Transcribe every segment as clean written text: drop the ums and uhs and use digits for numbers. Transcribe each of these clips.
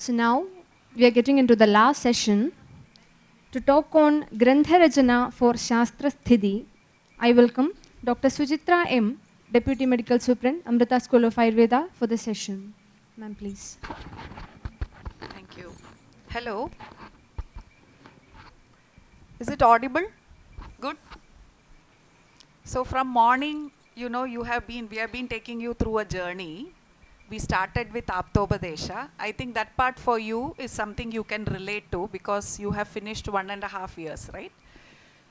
So now we are getting into the last session. To talk on Grantharachana for Shaastra Siddhi, I welcome Dr. Sujithra M, Deputy Medical Superintendent, Amrita School of Ayurveda, for the session. Ma'am, please. Thank you. Hello. Is it audible? Good. So from morning, we have been taking you through a journey. We started with Aptobadesha. I think that part for you is something you can relate to because you have finished 1.5 years, right?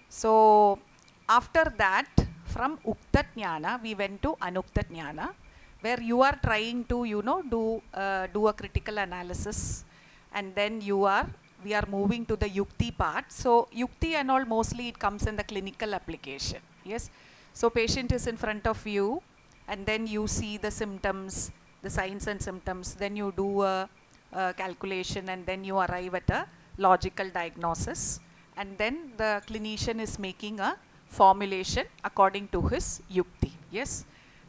So after that, from Ukta Jnana, we went to Anukta Jnana, where you are trying to, do a critical analysis, and then we are moving to the Yukti part. So Yukti and all, mostly it comes in the clinical application, yes? So patient is in front of you, and then you see the symptoms, the signs and symptoms, then you do a calculation, and then you arrive at a logical diagnosis, and then the clinician is making a formulation according to his Yukti, yes?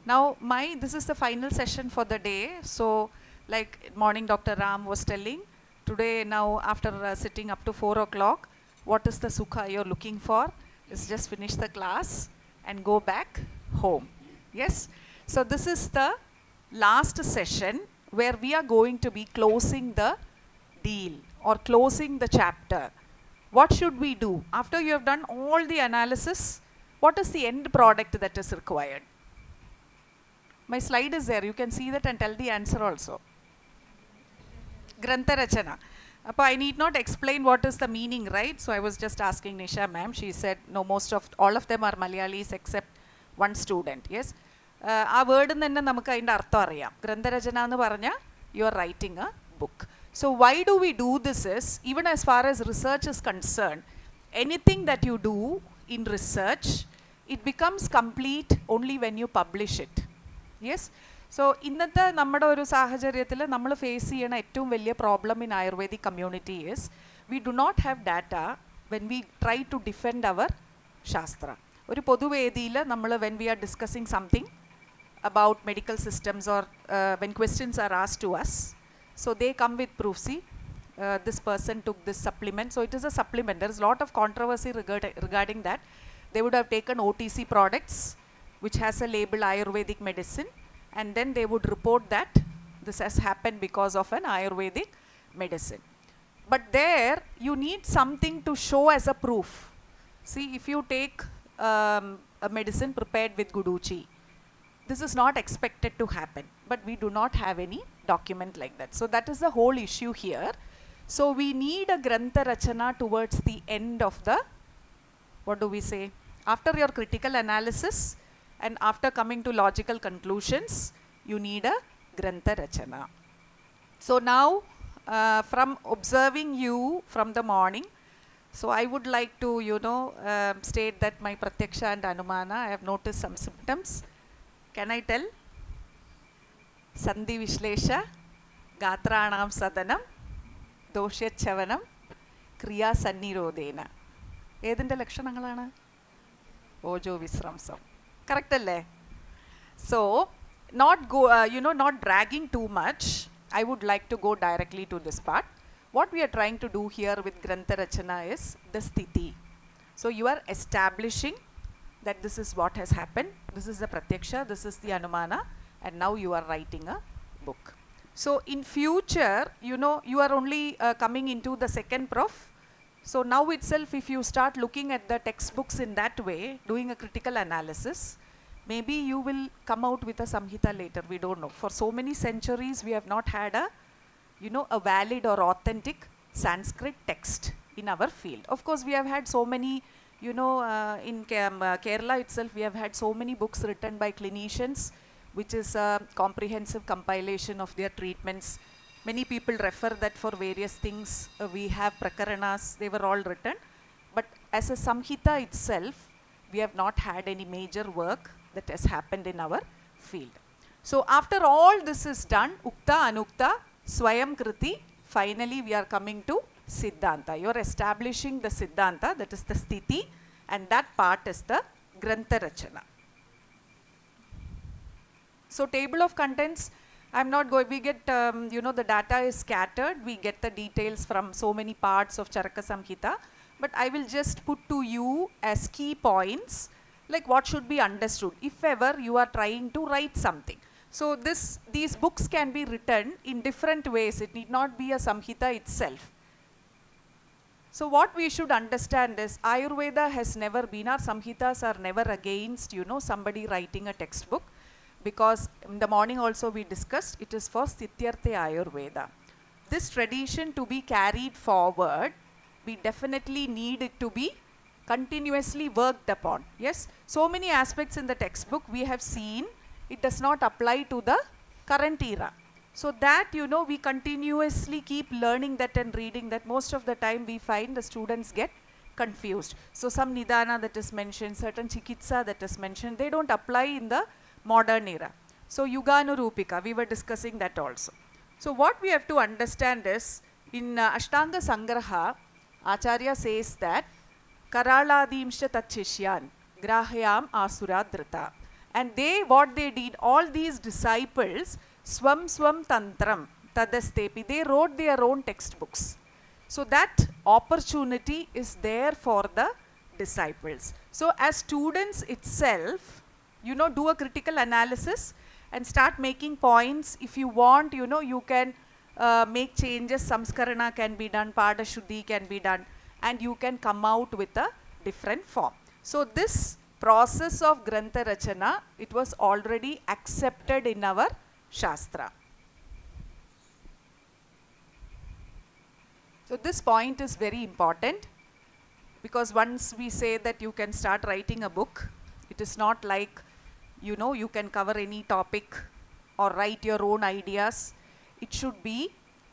Now this is the final session for the day. So like morning Dr. Ram was telling, today now after sitting up to 4 o'clock, what is the sukha you're looking for? Is just finish the class and go back home, yes? So this is the last session where we are going to be closing the deal or closing the chapter. What should we do? After you have done all the analysis, what is the end product that is required? My slide is there. You can see that and tell the answer also. Grantharachana. I need not explain what is the meaning, right? So I was just asking Nisha ma'am. She said, no, all of them are Malayalis except one student, yes? ആ word തന്നെ നമുക്ക് അതിൻ്റെ അർത്ഥം അറിയാം. ഗ്രന്ഥരചന എന്ന് പറഞ്ഞാൽ you are writing A book. So why do we do this is, even as far as research is concerned, anything that you do in research, it becomes complete only when you publish it. Yes? So ഇന്നത്തെ നമ്മുടെ ഒരു സാഹചര്യത്തിൽ നമ്മൾ face ചെയ്യണ ഏറ്റവും വലിയ problem in ayurvedic community is we do not have data when we try to defend our ശാസ്ത്ര. ഒരു പൊതുവേദിയിൽ നമ്മൾ when we are discussing something about medical systems or when questions are asked to us, so they come with proof. See, this person took this supplement, so it is a supplement. There is a lot of controversy regarding that. They would have taken OTC products which has a label Ayurvedic medicine, and then they would report that this has happened because of an Ayurvedic medicine. But there you need something to show as a proof. See, if you take a medicine prepared with Guduchi, this is not expected to happen, but we do not have any document like that. So that is the whole issue here. So we need a Grantharachana towards the end of the, what do we say? After your critical analysis and after coming to logical conclusions, you need a Grantharachana. So now from observing you from the morning, so I would like to, state that my Pratyaksha and Anumana, I have noticed some symptoms. Can I tell? Sandhi Vishlesha, Gatranam Sadanam, Doshyachavanam, Kriya Sannirodena. ഏതിൻ്റെ ലക്ഷണങ്ങളാണ്? ഓജോ വിശ്രംസം. Correct അല്ലേ? So, not dragging too much, I would like to go directly to this part. What we are trying to do here with Grantharachana is the Sthiti. So you are establishing that this is what has happened, this is the Pratyaksha, this is the Anumana, and now you are writing a book. So in future, you are only coming into the second prof. So now itself, if you start looking at the textbooks in that way, doing a critical analysis, maybe you will come out with a Samhita later, we don't know. For so many centuries, we have not had a valid or authentic Sanskrit text in our field. Of course, we have had so many, in Kerala itself, we have had so many books written by clinicians, which is a comprehensive compilation of their treatments. Many people refer that for various things. We have Prakaranas, they were all written. But as a Samhita itself, we have not had any major work that has happened in our field. So after all this is done, Ukta, Anukta, Swayam Kriti, finally we are coming to Siddhanta. You are establishing the Siddhanta, that is the Sthiti, and that part is the Grantharachana. So table of contents, I'm not going, we get, the data is scattered, we get the details from so many parts of Charaka Samhita, but I will just put to you as key points, like what should be understood, if ever you are trying to write something. So these books can be written in different ways, it need not be a Samhita itself. So what we should understand is, Ayurveda has never been, our Samhitas are never against, somebody writing a textbook. Because in the morning also we discussed, it is for Sityarthe Ayurveda. This tradition to be carried forward, we definitely need it to be continuously worked upon. Yes, so many aspects in the textbook we have seen, it does not apply to the current era. So that, we continuously keep learning that and reading that. Most of the time we find the students get confused. So some Nidana that is mentioned, certain Chikitsa that is mentioned, they don't apply in the modern era. So Yuganurupika, we were discussing that also. So what we have to understand is, in Ashtanga Sangraha, Acharya says that Karaladimsha Tachishyan Grahayam Asura Dhrita. And what they did, all these disciples, Swam Tantram Tadastepi, they wrote their own textbooks. So that opportunity is there for the disciples. So as students itself, do a critical analysis and start making points. If you want, you can make changes, samskarana can be done, pada shuddhi can be done, and you can come out with a different form. So this process of Grantharachana, it was already accepted in our Shaastra. So this point is very important, because once we say that you can start writing a book, it is not like, you can cover any topic or write your own ideas. It should be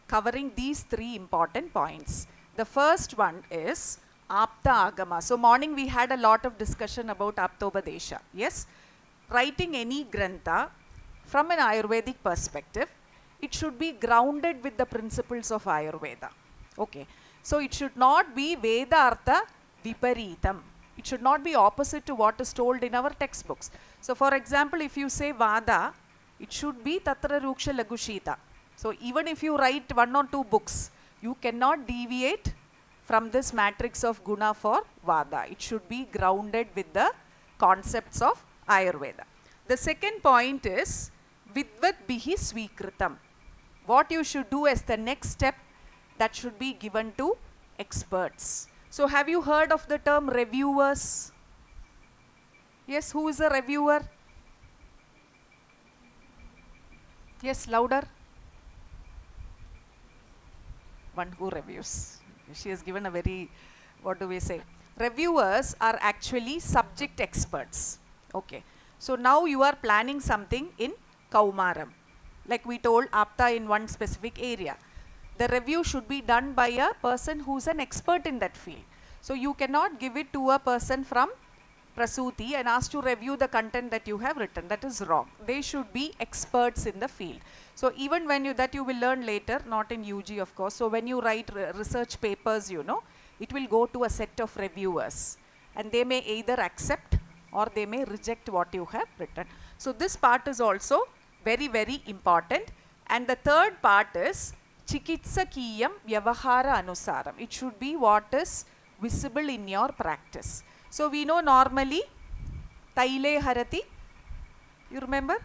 covering these three important points. The first one is Apta Agama. So morning we had a lot of discussion about Aptobadesha. Yes, writing any Grantha from an Ayurvedic perspective, it should be grounded with the principles of Ayurveda. Okay, so it should not be Veda Artha Viparitam. It should not be opposite to what is told in our textbooks. So for example, if you say Vada, it should be Tatra Ruksha Lagushita. So even if you write 1 or 2 books, you cannot deviate from this matrix of Guna for Vada. It should be grounded with the concepts of Ayurveda. The second point is Vidvat Bihi Swikritam. What you should do as the next step, that should be given to experts. So have you heard of the term reviewers? Yes, who is a reviewer? Yes, louder. One who reviews. She has given a very, what do we say? Reviewers are actually subject experts. Okay. So now you are planning something in Kaumaram. Like we told, Apta in one specific area. The review should be done by a person who is an expert in that field. So you cannot give it to a person from Prasuti and ask to review the content that you have written. That is wrong. They should be experts in the field. So even when that you will learn later, not in UG of course. So when you write research papers, it will go to a set of reviewers. And they may either accept or they may reject what you have written. So this part is also very, very important. And the third part is Chikitsakiyam Vyavahara Anusaram. It should be what is visible in your practice. So we know normally Taile Harati, you remember?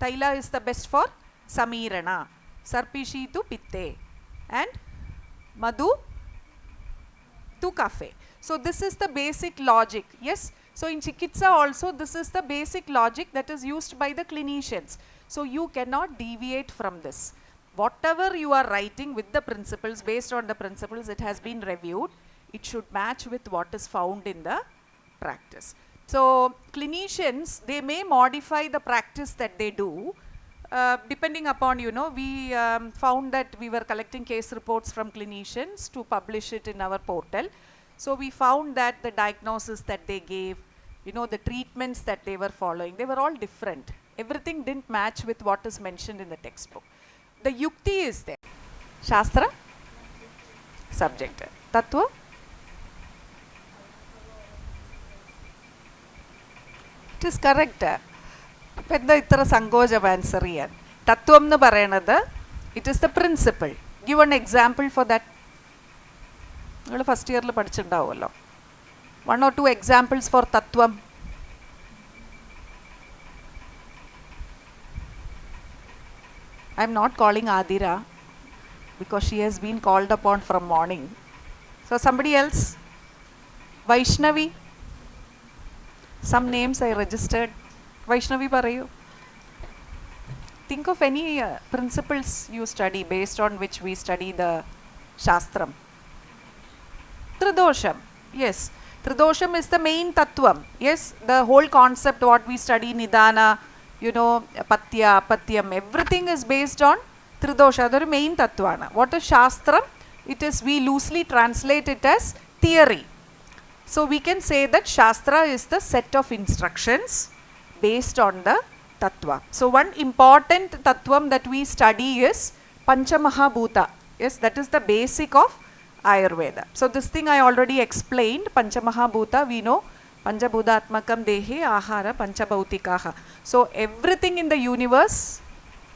Taila is the best for Samirana, Sarpishi to Pitte, and Madhu to Kafe. So this is the basic logic. Yes. So in Chikitsa also this is the basic logic that is used by the clinicians. So you cannot deviate from this. Whatever you are writing with the principles, based on the principles, it has been reviewed. It should match with what is found in the practice. So clinicians, they may modify the practice that they do depending upon, we found that we were collecting case reports from clinicians to publish it in our portal. So we found that the diagnosis that they gave, the treatments that they were following, they were all different. Everything didn't match with what is mentioned in the textbook. The yukti is there. Shastra? Subject. Tattva? It is correct. Pedda itara sangoja answer here. Tattvam nu parayanathu, it is the principle. Give an example for that. You first year lu padichundavalo. One or two examples for Tattvam. I am not calling Adira because she has been called upon from morning. So somebody else? Vaishnavi? Some names I registered. Vaishnavi parayu. Think of any principles you study based on which we study the Shastram. Tridosham. Yes. Tridosham is the main Tattvam. Yes. The whole concept what we study, Nidana, Patya, Patyam, everything is based on Tridosha. That is main Tattvana. What is Shastram? It is, we loosely translate it as theory. So we can say that Shastra is the set of instructions based on the Tattva. So one important Tattvam that we study is Panchamahabhuta. Yes, that is the basic of Ayurveda. So this thing I already explained. Panchamahabhuta, we know Panchabhutatmakam Dehe Ahara Panchabhautikaha. So everything in the universe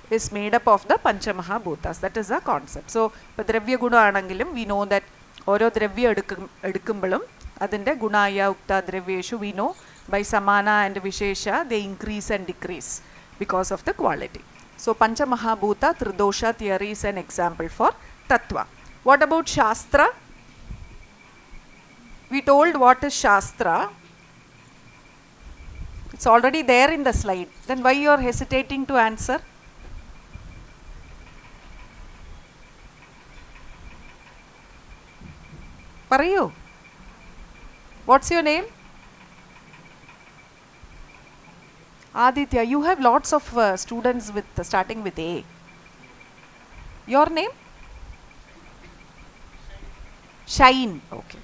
is made up of the Panchamahabhutas. That is the concept. So Dravya Guna Anangilum, we know that Oro Dravya Edukumbalum, Adinde Gunaya Ukta Dravyeshu, we know by Samana and Vishesha they increase and decrease because of the quality. So Panchamahabhuta Tridosha theory is an example for Tattva. What about Shastra? We told what is Shastra. It's already there in the slide. Then why you are hesitating to answer? Parayu. What's your name? Aditya. You have lots of students with starting with A. Your name? Shine. Okay.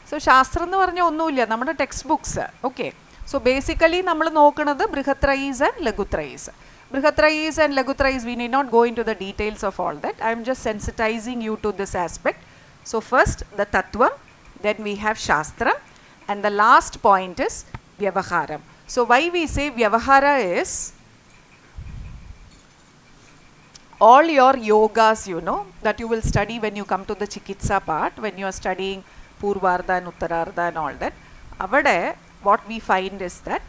So Shastra nu parnja onnuilla nammade textbooks. Okay. So basically nammal nokkanathu Brihatrayis and Lagutrayis. Brihatrayis and Lagutrayis, we need not go into the details of all that. I am just sensitizing you to this aspect. So first the Tattvam, then we have Shastra, and the last point is Vyavaharam. So why we say Vyavahara is all your yogas, that you will study when you come to the Chikitsa part, when you are studying Purvartha and Uttarartha and all that. Avade, what we find is that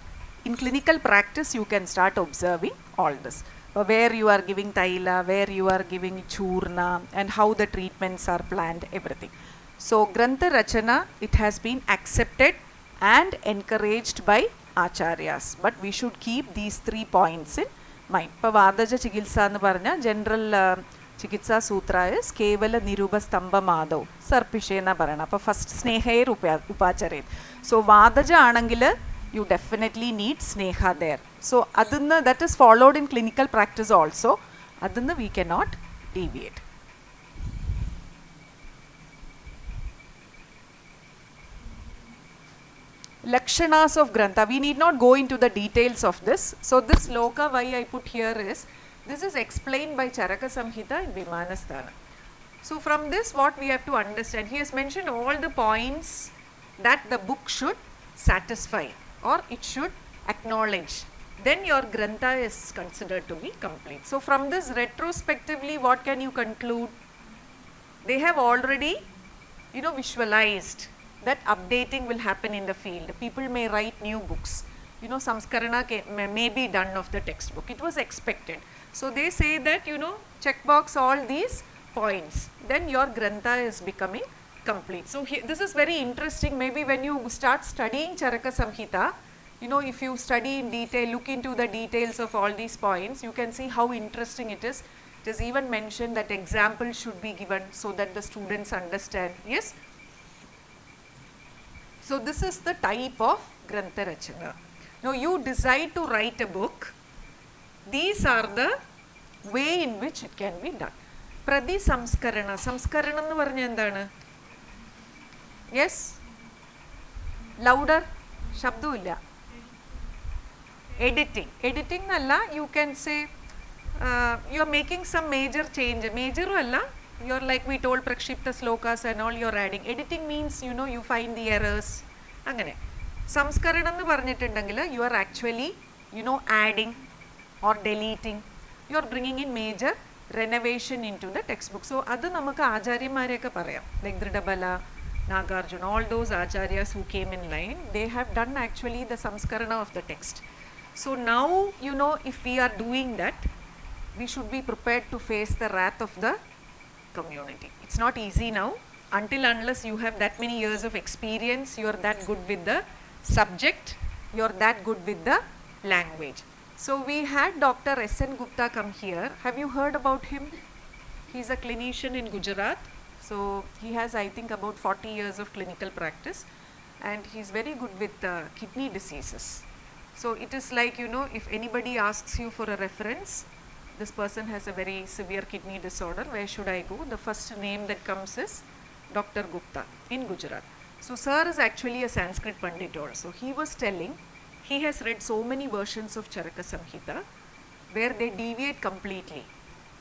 in clinical practice you can start observing all this. Where you are giving Taila, where you are giving Churna, and how the treatments are planned, everything. So Grantharachana, it has been accepted and encouraged by Acharyas. But we should keep these 3 points in mind. Now Vadaja Chikitsa nu parna general Chikitsa Sutra is Kevala Niruba Stamba Madhav Sarpishena Parana. Now first Snehair Upacharet. So Vadaja Anangila, you definitely need Sneha there. So Adunna, that is followed in clinical practice also. Adunna we cannot deviate. Lakshanas of Grantha, we need not go into the details of this. So this loka why I put here is, this is explained by Charaka Samhita in Vimanasthana. So from this what we have to understand, he has mentioned all the points that the book should satisfy or it should acknowledge. Then your Grantha is considered to be complete. So from this retrospectively what can you conclude? They have already visualized that updating will happen in the field. People may write new books. Samskarana may be done of the textbook. It was expected. So they say that, check box all these points. Then your Grantha is becoming complete. So this is very interesting. Maybe when you start studying Charaka Samhita, if you study in detail, look into the details of all these points, you can see how interesting it is. It is even mentioned that examples should be given so that the students understand. Yes? So this is the type of Grantharachana. Now you decide to write a book. These are the way in which it can be done. Pradi Samskarana. Samskarana nu parnja endana? Yes? Louder? Shabdu illa. Editing. Editing nalla, you can say you are making some major change. Major alla, you are like we told Prakshipta slokas and all, you are adding. Editing means you find the errors. Angane. Samskaranam nu parnittundenkil you are actually adding or deleting, you are bringing in major renovation into the textbook. So adu namakku acharyamareyakku parayam, like Dridabala, Nagarjuna, all those acharyas who came in line, they have done actually the samskarana of the text. So now, you know, if we are doing that, we should be prepared to face the wrath of the community. It's not easy now, until unless you have that many years of experience, you are that good with the subject, you are that good with the language. So we had Dr. S.N. Gupta come here. Have you heard about him? He's a clinician in Gujarat. So he has, I think, about 40 years of clinical practice, and he's very good with kidney diseases. So it is like, you know, if anybody asks you for a reference, this person has a very severe kidney disorder, where should I go? The first name that comes is Dr. Gupta in Gujarat. So sir is actually a Sanskrit Pandit also. He was telling, he has read so many versions of Charaka Samhita where they deviate completely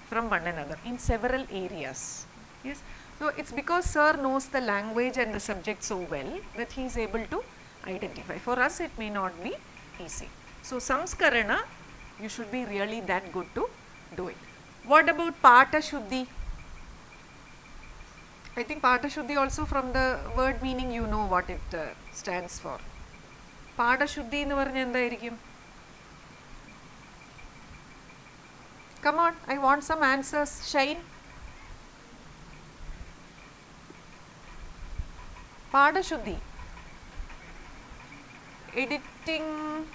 from one another in several areas. Yes. So it's because sir knows the language and the subject so well that he is able to identify. For us it may not be easy. So Samskarana, you should be really that good to do it. What about Pata Shuddhi? I think Pata Shuddhi also, from the word meaning, you know what it stands for. Pada Shuddhi ennu parnja endayirikkum? Come on, I want some answers. Shine. Pada Shuddhi. Editing.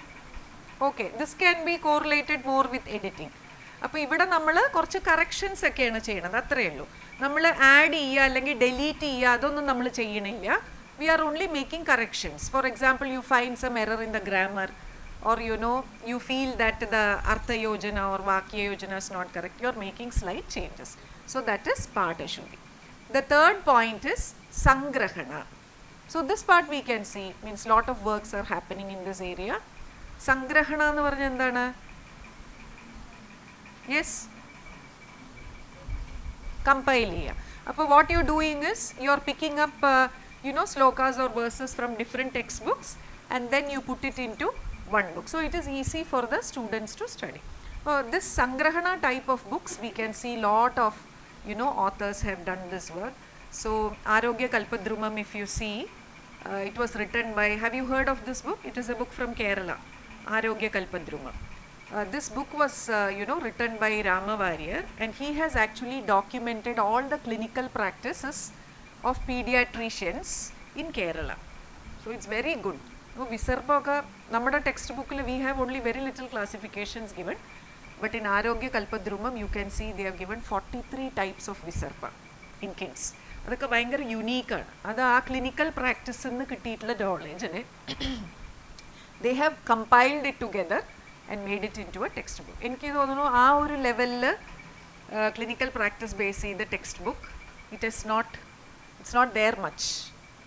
Okay, this can be correlated more with editing. അപ്പോൾ ഇവിടെ നമ്മൾ കുറച്ച് corrections ഒക്കെയാണ് ചെയ്യണത്, അത്രയേ ഉള്ളൂ. നമ്മൾ add ചെയ്യുക അല്ലെങ്കിൽ ഡിലീറ്റ് ചെയ്യുക അതൊന്നും നമ്മൾ ചെയ്യണില്ല. We are only making corrections. For example, you find some error in the grammar, or you know, you feel that the Artha Yojana or Vakya Yojana is not correct. You are making slight changes. So that is Pada Shuddhi. The third point is Sangrahana. So this part we can see, means lot of works are happening in this area. Sangrahana ennu parnja endana? Yes, compile cheya. Appo what you are doing is you are picking up you know, slokas or verses from different textbooks, and then you put it into one book. So it is easy for the students to study. This Sangrahana type of books, we can see lot of, you know, authors have done this work. So Arogya Kalpadrumam, if you see, it was written by, have you heard of this book? It is a book from Kerala, Arogya Kalpadrumam. This book was, you know, written by Ramavariyar, and he has actually documented all the clinical practices of pediatricians in Kerala. So it's very good. Visarpa, nammada textbook we have only very little classifications given, but in Arogya Kalpadrumam you can see they have given 43 types of Visarpa in kids. അതൊക്കെ ഭയങ്കര യൂണീക്കാണ്. അത് ആ clinical പ്രാക്ടീസിൽ നിന്ന് കിട്ടിയിട്ടുള്ള നോളേജിനെ they have compiled it together and made it into a textbook. എനിക്ക് തോന്നുന്നു ആ ഒരു ലെവലിൽ ക്ലിനിക്കൽ പ്രാക്ടീസ് ബേസ് ചെയ്ത text book it's not there much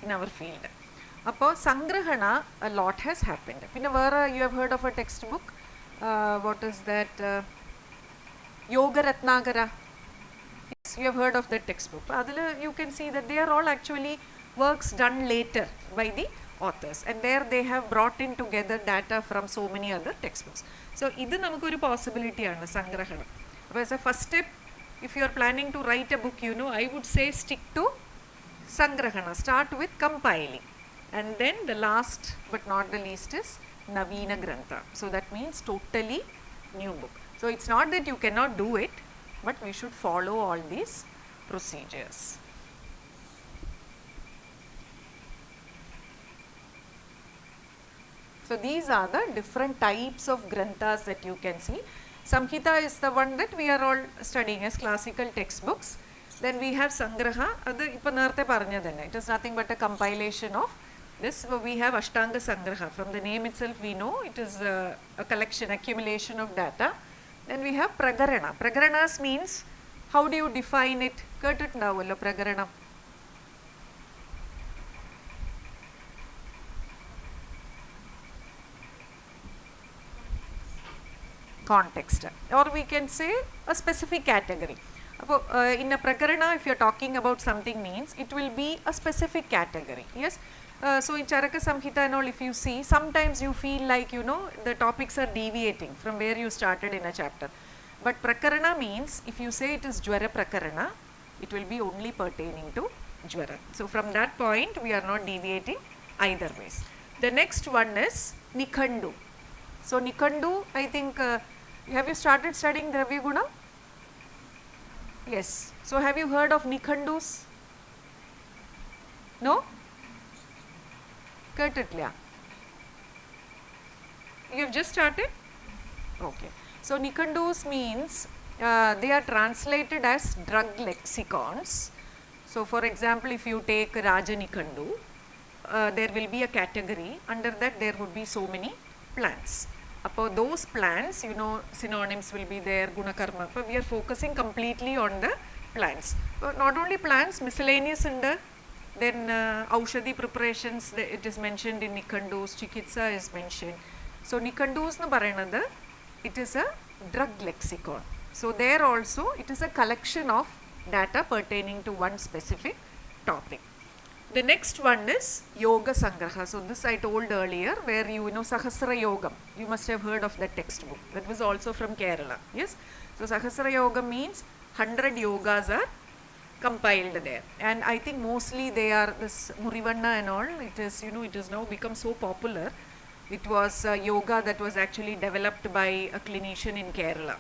in our field. അപ്പോൾ സംഗ്രഹണ a lot has happened. പിന്നെ വേറെ you have heard of a textbook, what is that, Yoga Ratnagara. Yes, you have heard of that textbook. Adil you can see that they are all actually works done later by the authors, and there they have brought in together data from so many other textbooks. So idu namukku oru possibility aanu sangrahana. But as a first step, if you are planning to write a book, you know, I would say stick to sangrahana. Start with compiling, and then the last but not the least is Navina Grantha. So that means totally new book. So it's not that you cannot do it, but we should follow all these procedures. So these are the different types of granthas that you can see. Samhita is the one that we are all studying as classical textbooks. Then we have Sangraha, it is nothing but a compilation of this. We have Ashtanga Sangraha. From the name itself we know it is a collection, accumulation of data. Then we have Pragarana. Pragaranas means, how do you define it? Kettittundavulla Pragaranam. Context, or we can say a specific category. In a prakarana, if you are talking about something, means it will be a specific category. Yes, So in Charaka Samhita and all, if you see, sometimes you feel like, you know, the topics are deviating from where you started in a chapter. But Prakarana means, if you say it is Jwara Prakarana, it will be only pertaining to Jwara. So from that point, we are not deviating either ways. The next one is Nikhandu. So Nikhandu, I think, have you started studying Dravya Guna? Yes. So have you heard of Nikhandus? No? Kertitla. You have just started? Okay. So Nikhandus means they are translated as drug lexicons. So for example, if you take Raja Nikhandu, there will be a category. Under that there would be so many plants. About those plants, you know, synonyms will be there, Gunakarma. But we are focusing completely on the plants. Not only plants, miscellaneous under, then Aushadhi preparations, it is mentioned in Nikhandus, Chikitsa is mentioned. So Nikhandus na parayanada, it is a drug lexicon. So there also it is a collection of data pertaining to one specific topic. The next one is Yoga Sangraha. So this I told earlier, where you know Sahasra Yogam. You must have heard of that textbook. That was also from Kerala. Yes. So Sahasra Yoga means 100 yogas are compiled there, and I think mostly they are this Murivanna and all. It is, you know, it has now become so popular. It was yoga that was actually developed by a clinician in Kerala.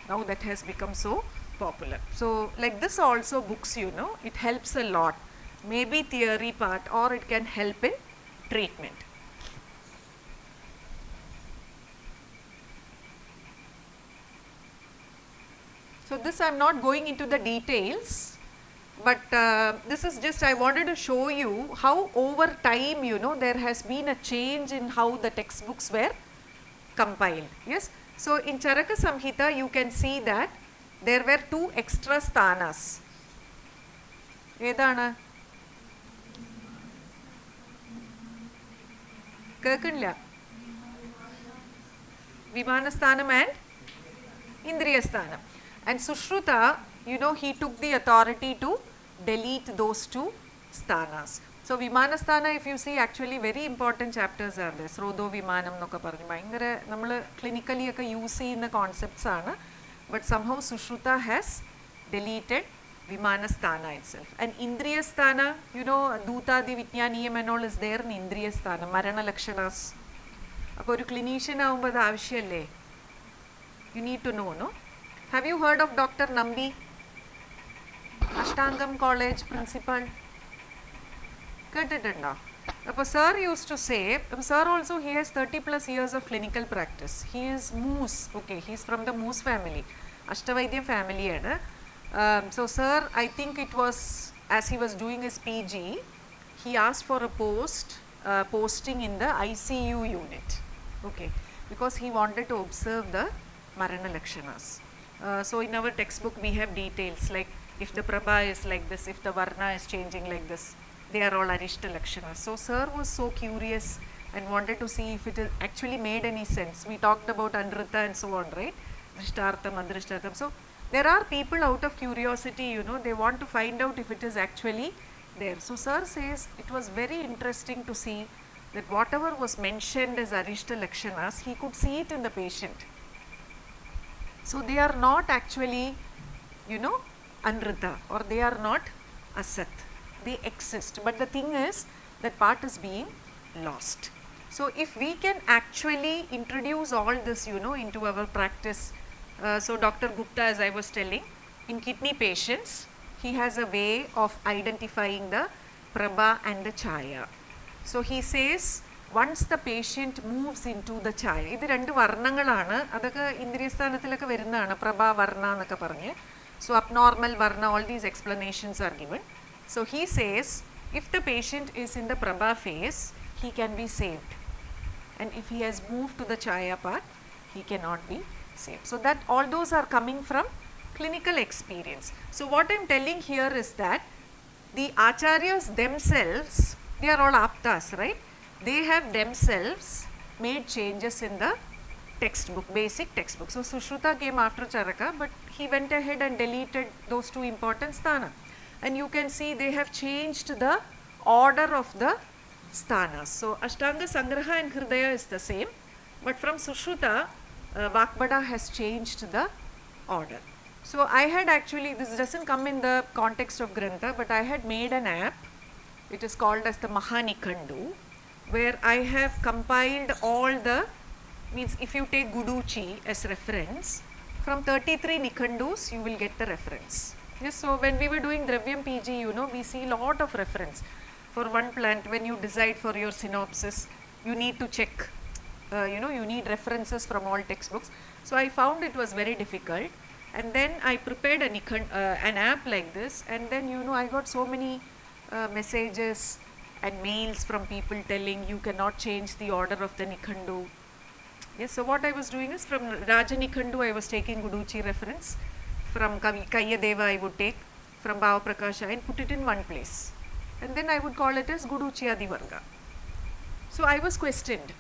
Now that has become so popular. So like this also books, you know, it helps a lot. Maybe theory part, or it can help in treatment. So this I am not going into the details, but this is just I wanted to show you how over time, you know, there has been a change in how the textbooks were compiled. Yes. So in Charaka Samhita you can see that there were 2 extra sthanas. Edana? Kirkanla. Vimanasthanam and Indriyasthanam. And Sushruta, you know, he took the authority to delete those 2 sthanas. So Vimanasthana, if you see, actually very important chapters are there. Srodho Vimanam nokka paranju. Bhayangara nammal clinically okke use cheyyunna concepts aanu. But somehow Sushruta has deleted Vimanasthana itself. And Indriyasthana, you know, Dutadi Vijnaniyam and all is there in Indriyasthana, Marana Lakshanas. Appo oru clinician avumbod adu avashyalle. You need to know, no? Have you heard of Dr. Nambi? Ashtangam College principal? Kettittundo? Appo sir used to say, sir also he has 30+ years of clinical practice. He is Moose, okay, he is from the Moose family, Ashtavaidya family. So sir, I think it was as he was doing his PG, he asked for a posting in the ICU unit, okay, because he wanted to observe the Marana Lakshanas. So in our textbook we have details like if the Prabha is like this, if the Varna is changing like this, they are all Arishta Lakshanas. So sir was so curious and wanted to see if it is actually made any sense. We talked about Anrita and so on, right? Drishtartham, Adrishtartham. So there are people out of curiosity, you know, they want to find out if it is actually there. So sir says it was very interesting to see that whatever was mentioned as Arishta Lakshanas, he could see it in the patient. So they are not actually, you know, Anrita, or they are not Asat. They exist, but the thing is that part is being lost. So if we can actually introduce all this, you know, into our practice. So Dr. Gupta, as I was telling, in kidney patients, he has a way of identifying the Prabha and the Chaya. So he says, once the patient moves into the Chaya, this two varnangalana, adaka Indriyasthanathilakke varunnaanu, Prabha, Varna ennokke parnju. So abnormal, Varna, all these explanations are given. So he says, if the patient is in the Prabha phase, he can be saved. And if he has moved to the Chaya part, he cannot be saved. So that all those are coming from clinical experience. So what I am telling here is that the Acharyas themselves, they are all Aptas, right? They have themselves made changes in the textbook, basic textbook. So Sushruta came after Charaka, but he went ahead and deleted those 2 important sthana. And you can see they have changed the order of the sthanas. So Ashtanga Sangraha and Hridaya is the same, but from Sushruta, Vagbhata has changed the order. So I had actually, this doesn't come in the context of Grantha, but I had made an app. It is called as the Mahanikandu, where I have compiled all the, means if you take Guduchi as reference, from 33 Nikandus you will get the reference. Yes, so when we were doing Dravyam PG, you know, we see lot of reference. For one plant, when you decide for your synopsis, you need to check, you know, you need references from all textbooks. So I found it was very difficult, and then I prepared an app like this, and then, you know, I got so many messages and mails from people telling you cannot change the order of the Nikandu. Yes, so what I was doing is from Raja Nikandu I was taking Guduchi reference, from Kayyadeva I would take, from Bhava Prakasha, and put it in one place. And then I would call it as Guduchi Adivarga. So I was questioned.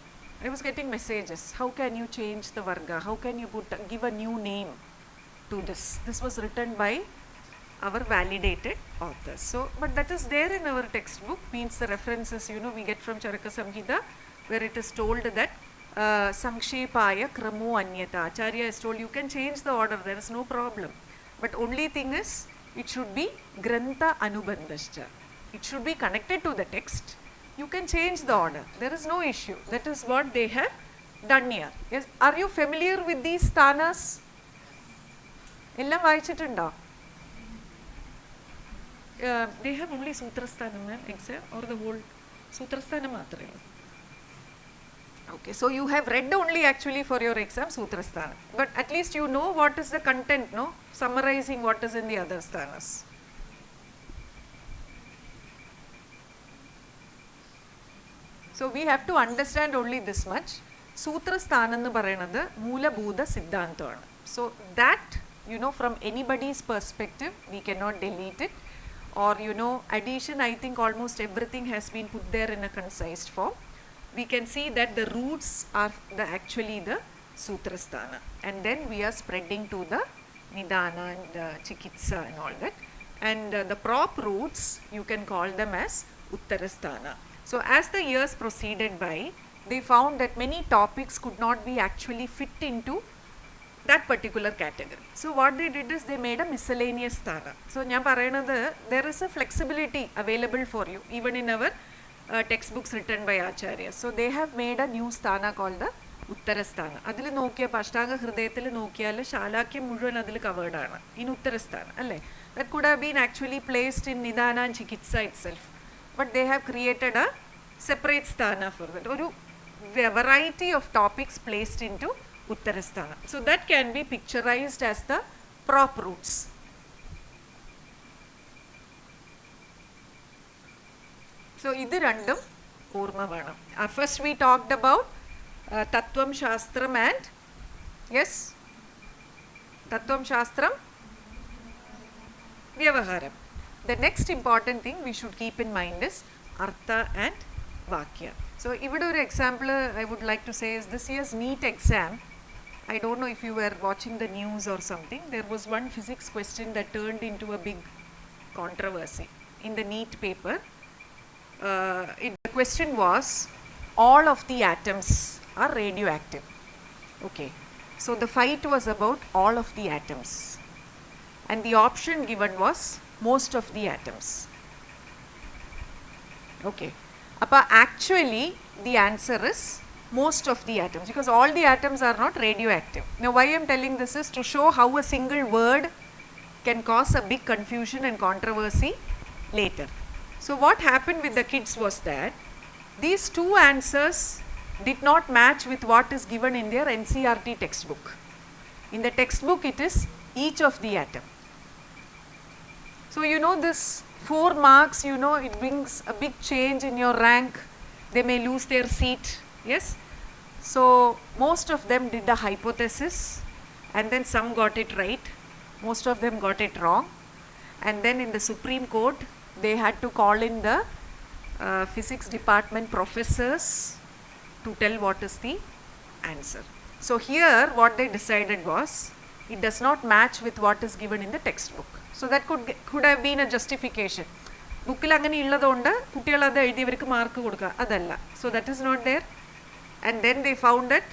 I was getting messages. How can you change the Varga? How can you give a new name to this? This was written by our validated authors. So, but that is there in our textbook, means the references, you know, we get from Charaka Samhita, where it is told that Sankshepaya Kramo Anyata. Acharya is told you can change the order, there is no problem. But only thing is, it should be Grantha Anubandhascha. It should be connected to the text. You can change the order. There is no issue. That is what they have done here. Yes. Are you familiar with these sthanas? Ellam vaichittundo? They have only Sutrasthanam exam, or the whole Sutrasthanam matrame. Okay, so you have read only actually for your exam Sutrasthanam, but at least you know what is the content, no? Summarizing what is in the other sthanas. So we have to understand only this much. Sutrasthanam ennu parayanathu Moolabhuta Siddhantham. So that, you know, from anybody's perspective, we cannot delete it. Or, you know, addition, I think almost everything has been put there in a concised form. We can see that the roots are actually the Sutrasthana, and then we are spreading to the Nidana and Chikitsa and all that. And the prop roots, you can call them as Uttarasthana. So as the years proceeded by, they found that many topics could not be actually fit into that particular category. So what they did is they made a miscellaneous sthana. So there is a flexibility available for you even in our textbooks written by Acharyas. So they have made a new sthana called the Uttarasthana. Adil nokiya Ashtanga Hridayathil nokiyal Shalakyam muzhuvan adil covered aanu in Uttarasthana alle. That could have been actually placed in Nidana and Chikitsa itself, but they have created a separate sthana for that. Oru variety of topics placed into Uttarasthana. So that can be picturized as the prop roots. So idu random orma vanam. First we talked about Tattvam Shastram and, yes, Tattvam Shastram, Vyavaharam. The next important thing we should keep in mind is Artha and Vakya. So ivide oru example I would like to say is this year's NEET exam. I don't know if you were watching the news or something. There was one physics question that turned into a big controversy in the NEET paper. The question was, all of the atoms are radioactive. Okay, so the fight was about all of the atoms, and the option given was most of the atoms. Okay, but actually the answer is most of the atoms, because all the atoms are not radioactive. Now why I am telling this is to show how a single word can cause a big confusion and controversy later. So what happened with the kids was that these two answers did not match with what is given in their NCERT textbook. In the textbook it is each of the atom. So you know this 4 marks, you know, it brings a big change in your rank. They may lose their seat, yes. So most of them did a hypothesis, and then some got it right, most of them got it wrong, and then in the Supreme Court they had to call in the physics department professors to tell what is the answer. So here what they decided was, it does not match with what is given in the textbook. So that could have been a justification. ബുക്കിൽ അങ്ങനെ ഉള്ളതുകൊണ്ട് കുട്ടികൾ അത് എഴുതിയവർക്ക് mark കൊടുക്കുക, അതല്ല. So that is not there. And then they found that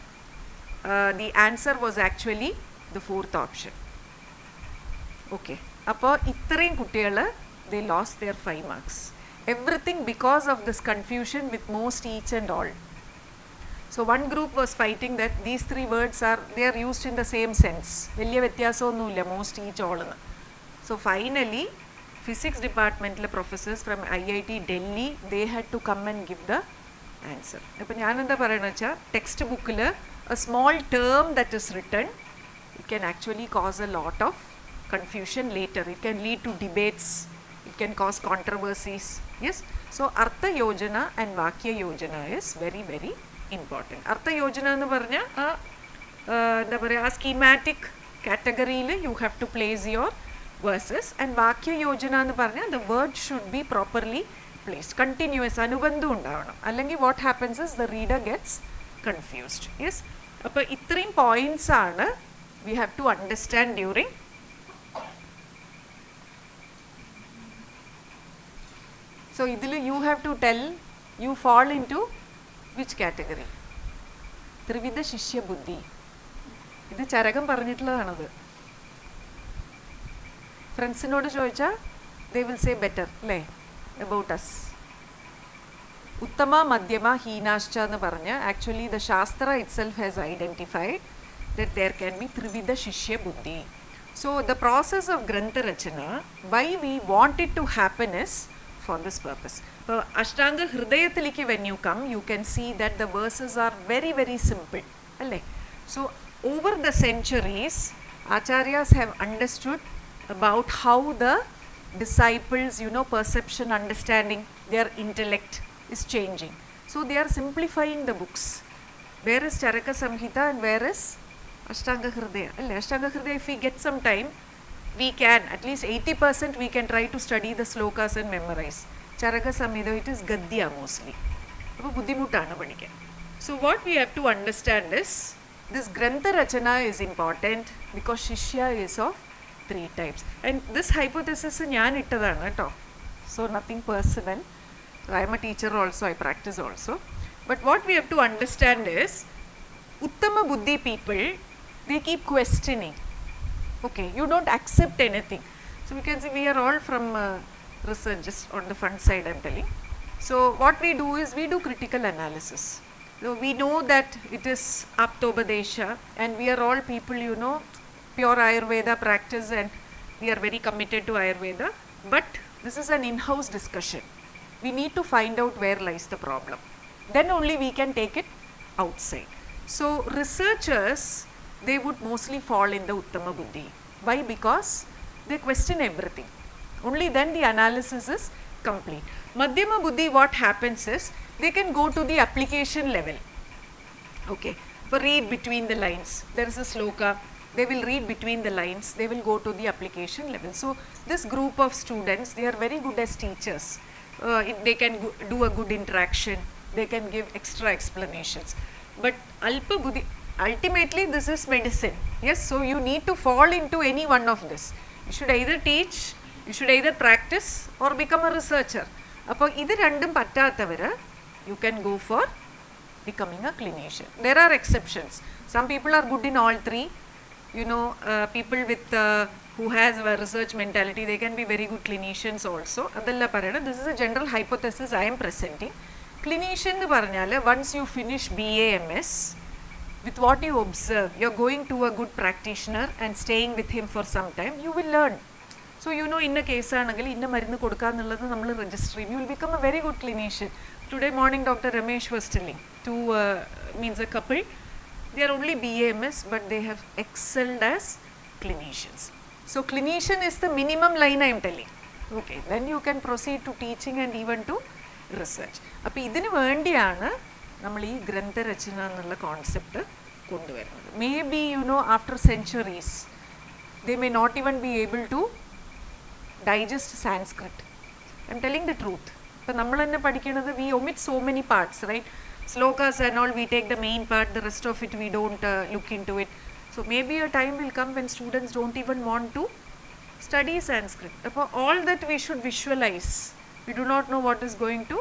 the answer was actually the fourth option. Okay, അപ്പോൾ ഇത്രയും കുട്ടികൾ they lost their 5 marks. Everything because of this confusion with most, each and all. So one group was fighting that these 3 words they are used in the same sense. Velliya vyathyasonnumilla, most, each, all. So finally, physics department professors from IIT Delhi, they had to come and give the answer. Appo njan endha parayanacha, textbook il a small term that is written, it can actually cause a lot of confusion later. It can lead to debates, it can cause controversies. Yes, so Artha Yojana and Vakya Yojana is very, very important. Artha Yojana ennu paranja endha paraya schematic category il you have to place your verses, and Vakya Yojana ennu paranja the word should be properly placed, continuous anubandham undavanam, allengi what happens is the reader gets confused. Yes, appo ithrayum points aanu we have to understand during. So idile you have to tell you fall into which category? Trivida Shishya Buddhi. Idu Charagam paranjittulladanadu. Friends inodu choicha they will say better le about us. Uttama Madhyama Heenashcha ennu paranja, actually the Shaastra itself has identified that there can be Trivida Shishya Buddhi. So the process of Grantharachana, why we want it to happen is for this purpose. So Ashtanga Hridayathiliki when you come, you can see that the verses are very, very simple. So over the centuries, Acharyas have understood about how the disciples, perception, understanding, their intellect is changing. So they are simplifying the books. Where is Charaka Samhita and where is Ashtanga Hridaya? Ashtanga Hridaya, if we get some time, we can, at least 80% we can try to study the slokas and memorize. Charaka Samhita, it is Gadya mostly. So what we have to understand is, this Grantharachana is important because Shishya is of 3 types. And this hypothesis is njan ittadana ട്ടോ. So nothing personal. I am a teacher also, I practice also. But what we have to understand is, Uttama Buddhi people, they keep questioning. Okay, you don't accept anything. So we can see we are all from research, just on the front side I am telling. So what we do is we do critical analysis. So we know that it is Aptobadesha and we are all people, pure Ayurveda practice and we are very committed to Ayurveda. But this is an in-house discussion. We need to find out where lies the problem. Then only we can take it outside. So researchers, they would mostly fall in the Uttama Buddhi. Why? Because they question everything. Only then the analysis is complete. Madhyama Buddhi, what happens is, they can go to the application level. Okay, for read between the lines. There is a sloka, they will read between the lines, they will go to the application level. So this group of students, they are very good as teachers. They can do a good interaction, they can give extra explanations. But Alpa Buddhi, ultimately this is medicine. Yes, so you need to fall into any one of this. You should either teach, you should either practice or become a researcher. Appo idu rendum pattathavara, you can go for becoming a clinician. There are exceptions. Some people are good in all 3. People with who has a research mentality, they can be very good clinicians also. Adalla parayana, this is a general hypothesis I am presenting. Clinician nu paranjal, once you finish BA MS, with what you observe, you are going to a good practitioner and staying with him for some time, you will learn. So in a case aanengil inna marunnu kodukkanullathu nammal register, you will become a very good clinician. Today morning Dr. Ramesh was telling, means a couple, they are only BAMS but they have excelled as clinicians. So clinician is the minimum line I am telling. Okay, then you can proceed to teaching and even to research. Appo idinu vendiyana നമ്മൾ ഈ ഗ്രന്ഥരചന എന്നുള്ള concept കൊണ്ടുവരുന്നത്. Maybe after centuries they may not even be able to digest Sanskrit. I am telling the truth. But നമ്മൾ തന്നെ പഠിക്കുന്നത്, we omit so many parts, right? Slokas and all, we take the main part, the rest of it we don't look into it. So maybe a time will come when students don't even want to study Sanskrit. All that we should visualize We do not know what is going to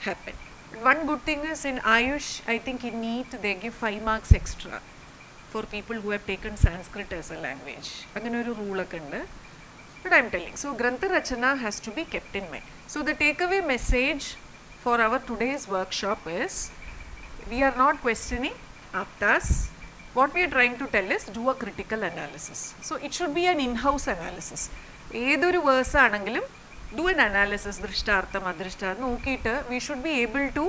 happen. One good thing is in Ayush, I think in NEET they give 5 marks extra for people who have taken Sanskrit as a language. അങ്ങനെ ഒരു rule ഒക്കെ ഉണ്ട്. But I am telling, so Grantharachana has to be kept in mind. So the takeaway message for our today's workshop is, we are not questioning aptas. What we are trying to tell is, do a critical analysis. So it should be an in-house analysis. ഏതൊരു verse ആണെങ്കിലും do an analysis, drishtartham, adrishtartham, നോക്കിയിട്ട് we should be able to,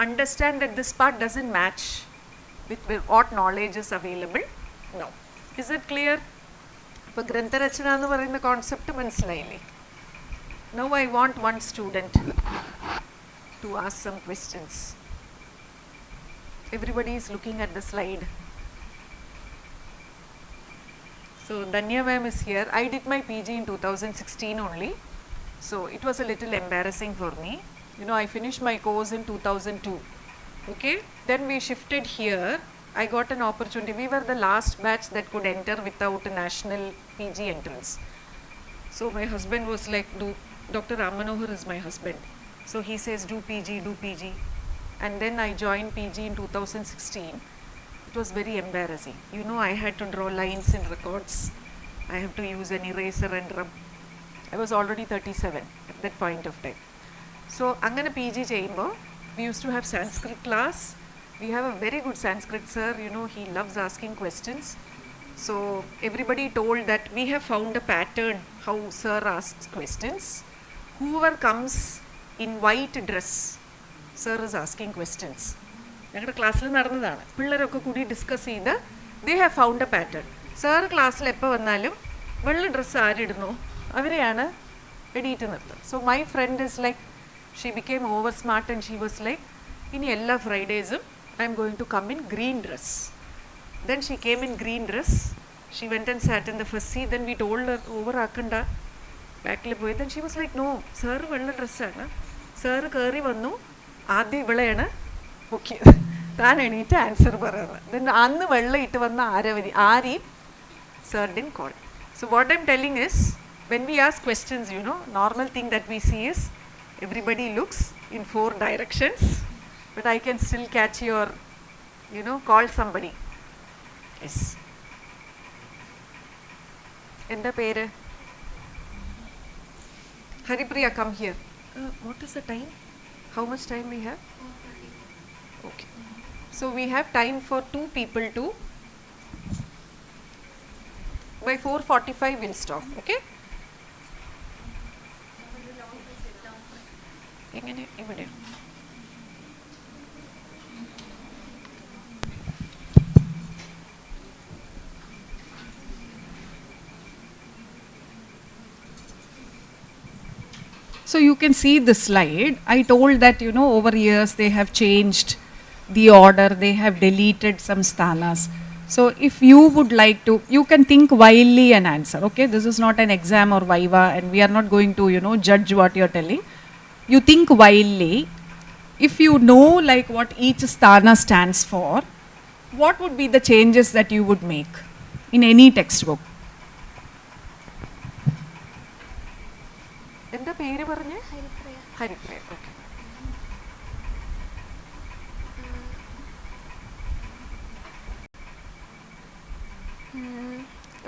understand that this part doesn't match with what knowledge is available now. Is it clear? അപ്പോൾ ഗ്രന്ഥരചന എന്ന് പറയുന്ന concept മനസ്സിലായില്ലേ? Now I want one student to ask some questions. Everybody is looking at the slide. So Danya ma'am is here. I did my PG in 2016 only. So it was a little embarrassing for me. I finished my course in 2002. Okay. Then we shifted here. I got an opportunity. We were the last batch that could enter without a national PG entrance. So my husband was like, Dr. Rammanohar is my husband. So he says, do PG, do PG. And then I joined PG in 2016. It was very embarrassing. I had to draw lines in records. I have to use an eraser and rub. I was already 37 at that point of time. So, angana PG cheyumbo, we used to have Sanskrit class. We have a very good Sanskrit sir, he loves asking questions. So, everybody told that we have found a pattern how sir asks questions. Whoever comes in white dress, sir is asking questions. ഞങ്ങളുടെ ക്ലാസ്സിൽ നടന്നതാണ്. പിള്ളേരൊക്കെ കൂടി discuss ചെയ്ത് they have found a pattern. Sir ക്ലാസ്സിൽ എപ്പോൾ വന്നാലും വെള്ള ഡ്രസ്സ് ആരിടുന്നോ അവരെയാണ് എഡിറ്റ് നിർത്തുക. So my friend is like, she became over smart and she was like, ഇനി എല്ലാ ഫ്രൈഡേസും I am going to come in green dress. Then she came in green dress. She went and sat in the first seat. Then we told her over ആക്കണ്ട, ബാക്കിൽ പോയി. Then she was like, no sir വെള്ള ഡ്രസ്സാണ്. Sir കയറി വന്നു, ആദ്യം ഇവളെയാണ് okay താൻ എണീറ്റ് ആൻസർ പറയുന്നത്. ദെൻ അന്ന് വെള്ളം ഇട്ട് വന്ന ആരെയും sir didn't call. So what I'm telling is, when we ask questions, normal thing that we see is everybody looks in 4 directions, but I can still catch your, call somebody. Yes. Enda pere? Haripriya, come here. What is the time? How much time we have? Okay. So we have time for 2 people to. By 4:45 we'll stop. Okay. എങ്ങനെ ഇവിടെ? So you can see this slide. I told that, over years they have changed the order, they have deleted some sthanas. So if you would like to, you can think wildly and answer. Okay, this is not an exam or viva, and we are not going to, judge what you are telling. You think wildly. If you know like what each sthana stands for, what would be the changes that you would make in any textbook? എന്താ പേര് പറഞ്ഞേ? Haripriya. Okay.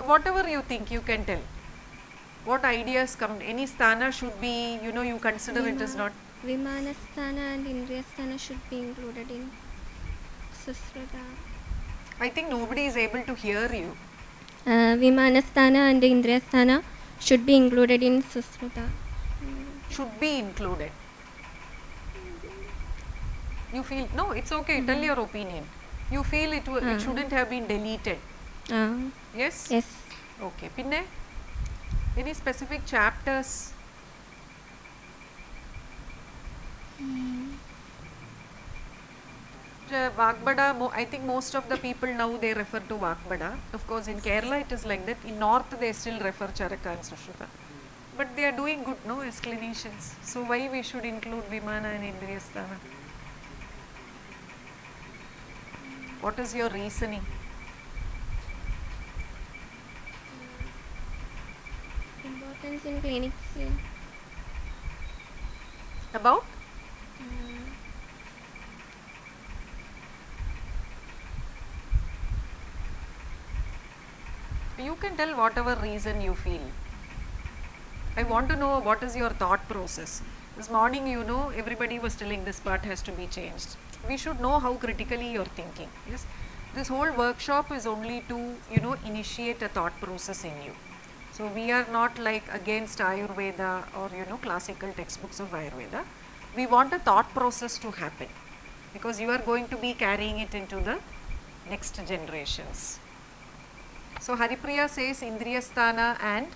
Whatever you think, you can tell. What ideas come? Any sthana should be, you consider it as not. Vimanasthana and Indriyasthana should be included in Susruta. I think nobody is able to hear you. Vimanasthana and Indriyasthana should be included in Susruta. Should be included. You feel, no, it's okay, tell your opinion. You feel it shouldn't have been deleted. Yes? Yes. Okay. Pinne? Any specific chapters? Vagbhata, I think most of the people now they refer to Vagbhata. Of course in Kerala it is like that. In North they still refer Charaka and Sushruta. But they are doing good, no, as clinicians. So why we should include Vimana and Indriyasthana? What is your reasoning? Importance in clinics. About? You can tell whatever reason you feel. I want to know what is your thought process. This morning, you know, everybody was telling this part has to be changed. We should know how critically you're thinking. Yes, this whole workshop is only to, you know, initiate a thought process in you. So we are not like against Ayurveda or, you know, classical textbooks of Ayurveda. We want a thought process to happen because you are going to be carrying it into the next generations. So Haripriya says Indriyasthana and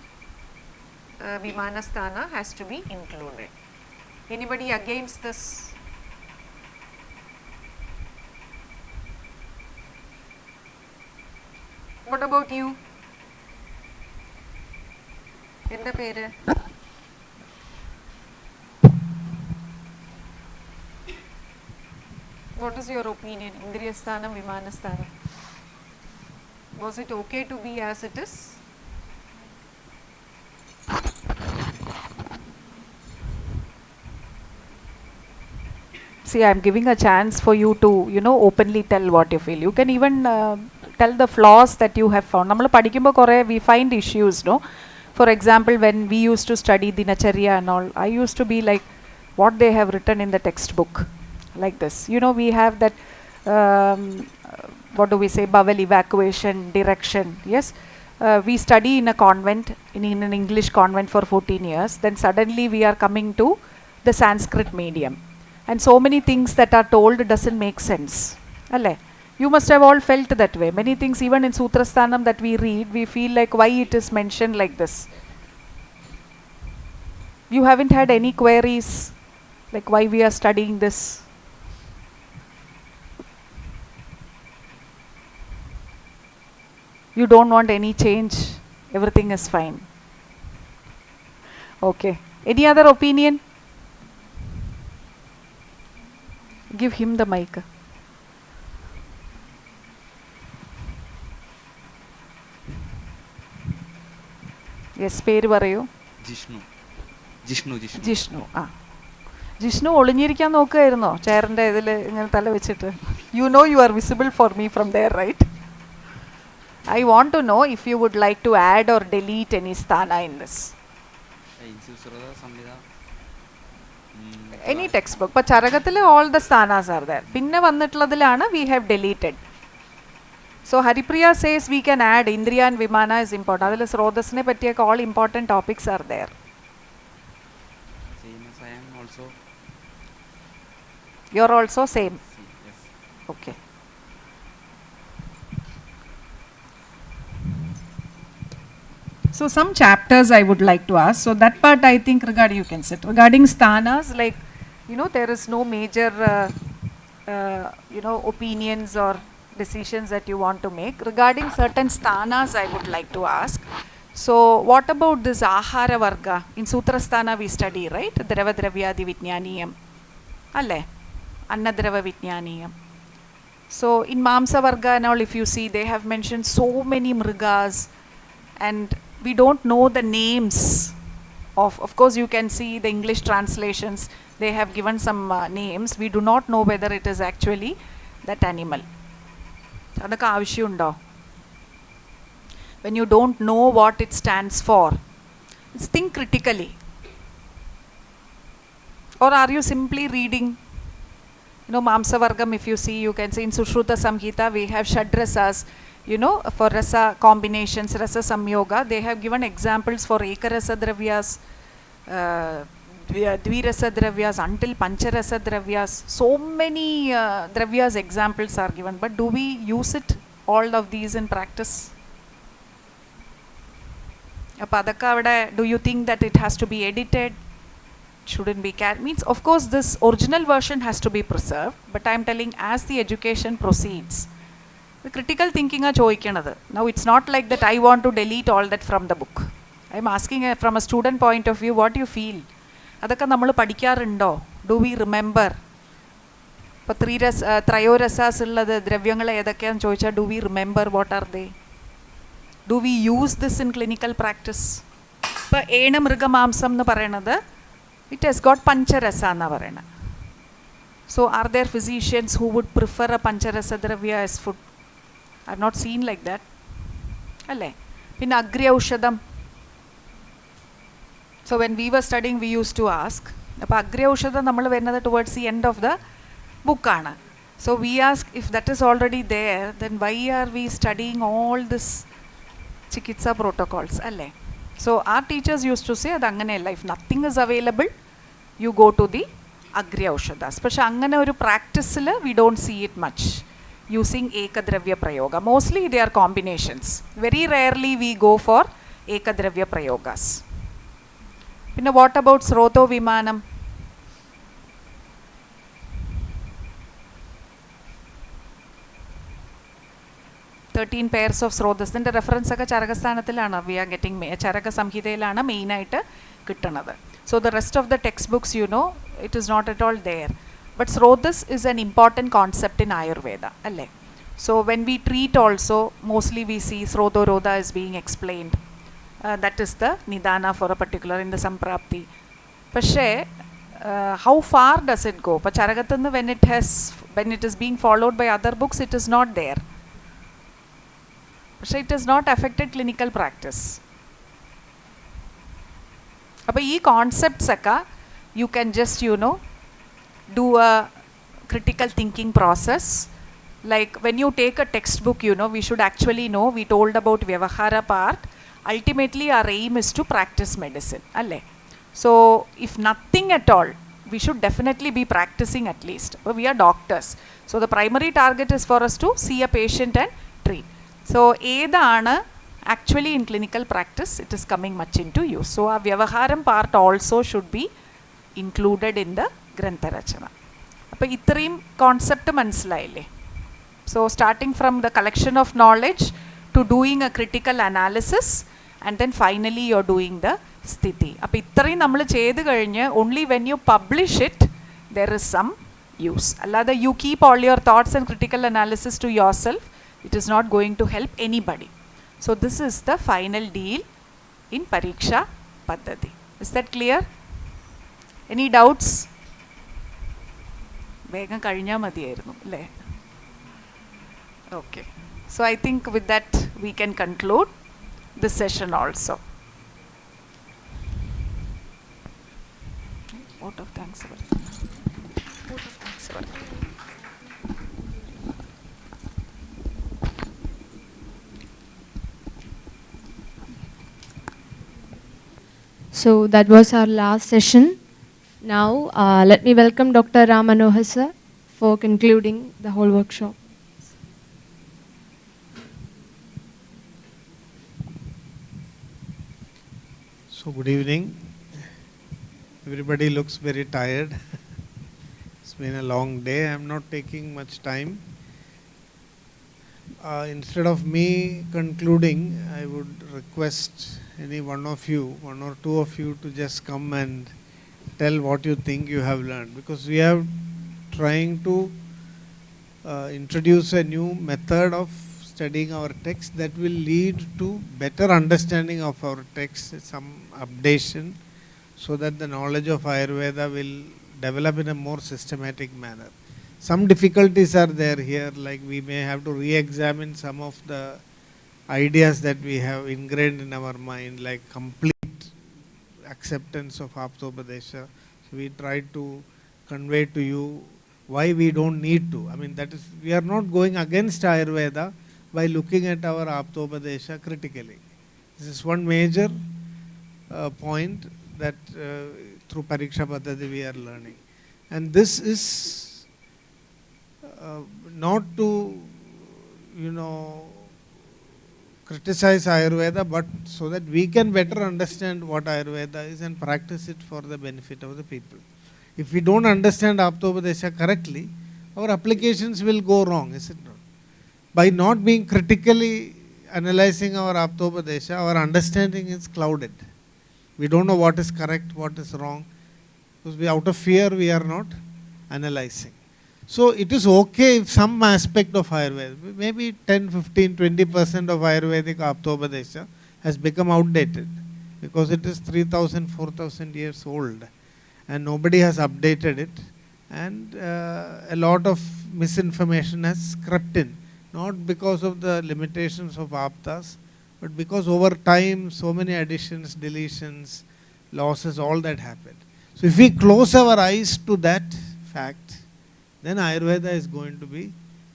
Vimanasthana has to be included. Anybody against this? What about you? Enda pere? What is your opinion? Indriyasthana, Vimanasthana? Was it okay to be as it is? See, I am giving a chance for you to, you know, openly tell what you feel. You can even tell the flaws that you have found. We find issues, no? For example, when we used to study Dinacharya and all, I used to be like, what they have written in the textbook, like this. You know, we have that, what do we say, bowel evacuation, direction, yes? We study in a convent, in an English convent for 14 years. Then suddenly we are coming to the Sanskrit medium. And so many things that are told doesn't make sense. You must have all felt that way. Many things even in Sutrasthanam that we read, we feel like why it is mentioned like this. You haven't had any queries like why we are studying this? You don't want any change. Everything is fine. Okay. Any other opinion? Give him the mic. Yes, പേര് പറയൂ. ജിഷ്ണു. ആ. ജിഷ്ണു ഒളിഞ്ഞിരിക്കാൻ നോക്കുകയായിരുന്നോ ചെയറിൻ്റെ ഇതിൽ ഇങ്ങനെ തല വെച്ചിട്ട്? You know you are visible for me from there, right? I want to know if you would like to add or delete any sthana in this. Any textbook. But Charagathile all the sthanas are there. Pinna vannittuladilana we have deleted. So Haripriya says we can add Indriya and Vimana is important. Adile Srodasne pattiyaka all important topics are there. Same as I am also. You are also same. Yes. Okay. So some chapters I would like to ask. So that part I think regarding, you can sit. Regarding sthanas, like, you know, there is no major, you know, opinions or decisions that you want to make. Regarding certain sthanas I would like to ask. So what about this Ahara Varga? In Sutrasthana we study, right? Drava Dravyadi Vitnyaniyam. Alle? Annadrava Vitnyaniyam. So in Mamsa Varga and all, if you see, they have mentioned so many mrigas and we don't know the names of course you can see the English translations, they have given some names. We do not know whether it is actually that animal. Adakka avashyundo? When you don't know what it stands for, think critically. Or are you simply reading? You know, Mamsa Vargam, if you see, you can see in Sushruta Samhita we have Shadrasas. You know, for rasa combinations, rasa samyoga, they have given examples for ekarasa dravyas, dvirasa dravyas, until pancharasa dravyas. So many dravyas examples are given, but do we use it, all of these in practice? Do you think that it has to be edited? Shouldn't be carried? Means, of course, this original version has to be preserved, but I am telling as the education proceeds, the critical thinking are choikanadu. Now it's not like that I want to delete all that from the book. I am asking from a student point of view, what do you feel? Adakka nammal padikkarundo? Do we remember? Trayorasas ulladu dravyangala edakkaanu choicha, do we remember what are they? Do we use this in clinical practice? Ena mrigamamsam nu parayanadu It has got pancharasa enna parayana. So are there physicians who would prefer a pancharasa dravya as food? I have not seen like that. Alle. Pinne agriyaushadam. So when we were studying, we used to ask. Appo agriyaushadam nammal varunathu towards the end of the book aanu. So we ask, if that is already there, then why are we studying all this chikitsa protocols? Alle. So our teachers used to say, adu angane illa. If nothing is available, you go to the agriyaushadhas. പക്ഷെ അങ്ങനെ ഒരു പ്രാക്ടീസിൽ we don't see it much using ekadravya prayoga. Mostly they are combinations. Very rarely we go for ekadravya prayogas. Pinne what about sroto vimanam? Thirteen pairs of srotas. Then the reference ഒക്കെ ചരകസ്ഥാനത്തിലാണ്. We are getting ചരക സംഹിതയിലാണ് main ആയിട്ട് കിട്ടുന്നത്. So the rest of the textbooks, you know, it is not at all there. But srotas is an important concept in Ayurveda. Alle. So when we treat also, mostly we see srotoroda is being explained. That is the nidana for a particular in the samprapti. Pashe, how far does it go? Pacharagathannu when it is being followed by other books, it is not there. Pashe, it has not affected clinical practice. അപ്പോൾ ഈ concepts ഒക്കെ you can just, you know, do a critical thinking process. Like when you take a textbook, you know, we should actually know, we told about Vyavahara part. Ultimately our aim is to practice medicine. Alle. So if nothing at all, we should definitely be practicing at least. But we are doctors. So the primary target is for us to see a patient and treat. So edana actually in clinical practice it is coming much into use. So our Vyavaharam part also should be included in the Grantharachana. അപ്പോൾ ഇത്രയും concept മനസ്സിലായില്ലേ? So starting from the collection of knowledge to doing a critical analysis and then finally you're doing the sthiti. അപ്പോൾ ഇത്രയും നമ്മൾ ചെയ്ത് കഴിഞ്ഞ് only when you publish it there is some use. അല്ലാതെ you keep all your thoughts and critical analysis to yourself, it is not going to help anybody. So this is the final deal in Parikshapaddhati. Is that clear? Any doubts? വേഗം കഴിഞ്ഞാൽ മതിയായിരുന്നു അല്ലേ? Okay. So I think with that we can conclude this session also. Vote of thanks. Vote of thanks. So that was our last session. Now let me welcome Dr. Rammanohar sir for concluding the whole workshop. So good evening. Everybody looks very tired. It's been a long day. I'm not taking much time. Instead of me concluding, I would request any one or two of you to just come and tell what you think you have learned, because we are trying to introduce a new method of studying our text that will lead to better understanding of our text, some updation, so that the knowledge of Ayurveda will develop in a more systematic manner. Some difficulties are there here, like we may have to re-examine some of the ideas that we have ingrained in our mind, like complete acceptance of Aptopadesha. So we try to convey to you why we don't need to. I mean, that is, we are not going against Ayurveda by looking at our Aptopadesha critically. This is one major point that through Parikshapaddhati we are learning. And this is not to, you know, criticize Ayurveda, but so that we can better understand what Ayurveda is and practice it for the benefit of the people. If we don't understand Aptopadesha correctly, our applications will go wrong, is it not? By not being critically analyzing our Aptopadesha, our understanding is clouded. We don't know what is correct, what is wrong, because out of fear we are not analyzing. So it is okay if some aspect of Ayurveda, maybe 10, 15, 20% of Ayurvedic Aptopadesha has become outdated because it is 3,000, 4,000 years old. and nobody has updated it, and a lot of misinformation has crept in, not because of the limitations of aptas, but because over time so many additions, deletions, losses, all that happened. So if we close our eyes to that fact, then Ayurveda is going to be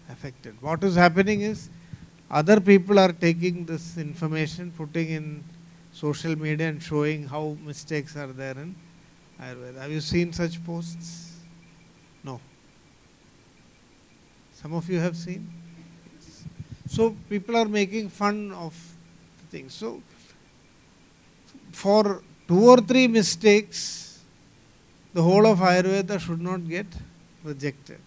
affected. What is happening is other people are taking this information, putting in social media and showing how mistakes are there in Ayurveda. Have you seen such posts? No. Some of you have seen? So people are making fun of the things. So for 2 or 3 mistakes, the whole of Ayurveda should not get rejected.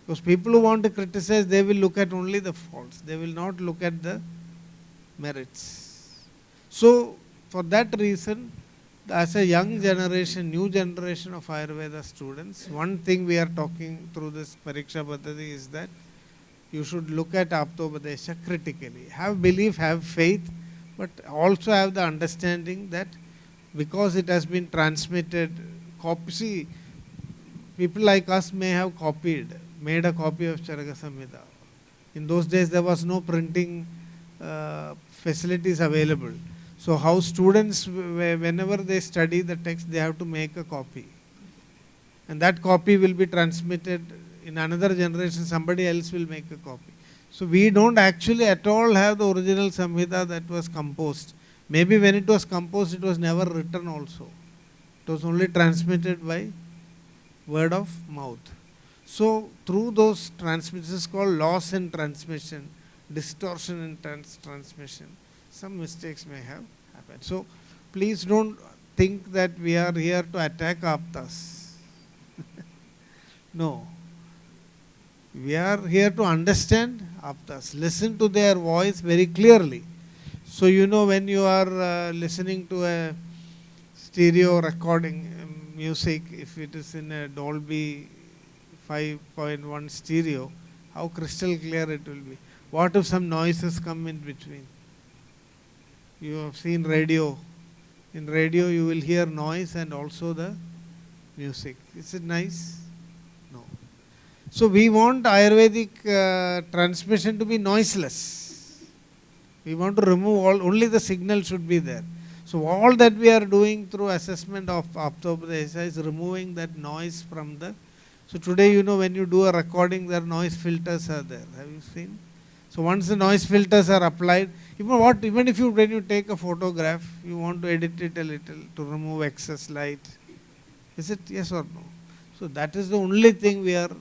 Because people who want to criticize, they will look at only the faults. They will not look at the merits. So for that reason, as a young generation, new generation of Ayurveda students, one thing we are talking through this Parikshapaddhati is that you should look at Aptobadesha critically. Have belief, have faith, but also have the understanding that because it has been transmitted, see, people like us may have made a copy of Charaka Samhita. In those days there was no printing facilities available. So how students, whenever they study the text, they have to make a copy. And that copy will be transmitted in another generation, somebody else will make a copy. So we don't actually at all have the original Samhita that was composed. Maybe when it was composed, it was never written also. It was only transmitted by word of mouth. So through those transmissions called loss in transmission, distortion in transmission, some mistakes may have happened. So please don't think that we are here to attack aptas. No. We are here to understand aptas. Listen to their voice very clearly. So you know when you are listening to a stereo recording music, if it is in a Dolby 5.1 stereo, how crystal clear it will be. What if some noises come in between? You have seen radio. In radio you will hear noise and also the music. Is it nice? No. So we want Ayurvedic transmission to be noiseless. We want to remove only the signal should be there. So all that we are doing through assessment of Aptobadesha is removing that noise from the. So today, you know, when you do a recording, there noise filters are there. Have you seen? So once the noise filters are applied, even if when you take a photograph, you want to edit it a little to remove excess light. Is it yes or no? So that is the only thing we are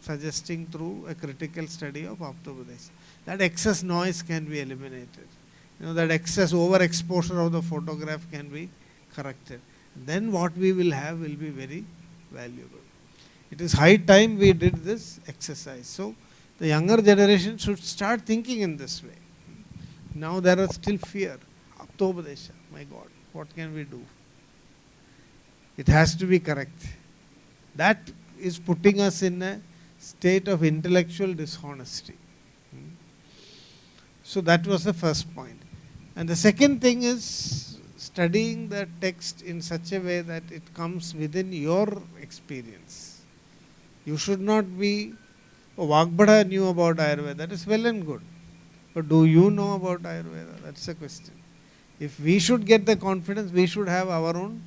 suggesting through a critical study of Aptobadesha. That excess noise can be eliminated. You know, that excess overexposure of the photograph can be corrected. Then what we will have will be very valuable. It is high time we did this exercise. So the younger generation should start thinking in this way. Now there is still fear. Aptobadesha, my God, what can we do? It has to be correct. That is putting us in a state of intellectual dishonesty. So that was the first point. And the second thing is studying the text in such a way that it comes within your experience. You should not be, Vagbhata knew about Ayurveda, that is well and good. But do you know about Ayurveda? That's the question. If we should get the confidence, we should have our own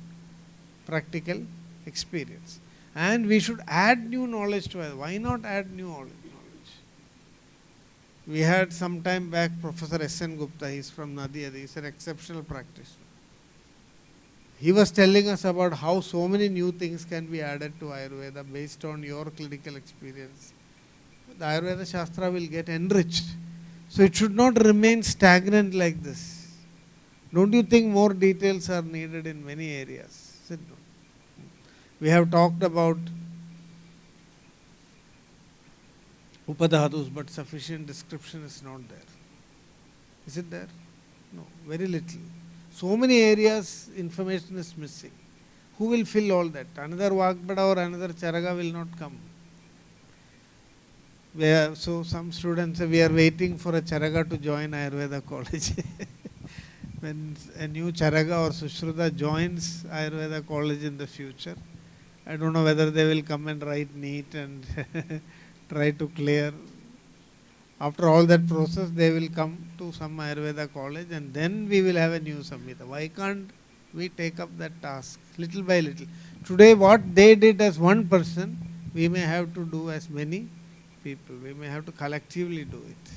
practical experience. And we should add new knowledge to it. Why not add new knowledge? We had some time back Professor S.N. Gupta, he is from Nadia, he is an exceptional practitioner. He was telling us about how so many new things can be added to Ayurveda based on your clinical experience. The Ayurveda Shaastra will get enriched. So it should not remain stagnant like this. Don't you think more details are needed in many areas? Siddhi. We have talked about Upadhatus, but sufficient description is not there. Is it there? No, very little. So many areas information is missing. Who will fill all that? Another Vagbhata or another Charaga will not come. So some students say we are waiting for a Charaga to join Ayurveda college. When a new Charaga or Sushruta joins Ayurveda college in the future, I don't know whether they will come and write neat and try to clear. After all that process, they will come to some Ayurveda college and then we will have a new Samhita. Why can't we take up that task little by little? Today, what they did as one person, we may have to do as many people. We may have to collectively do it.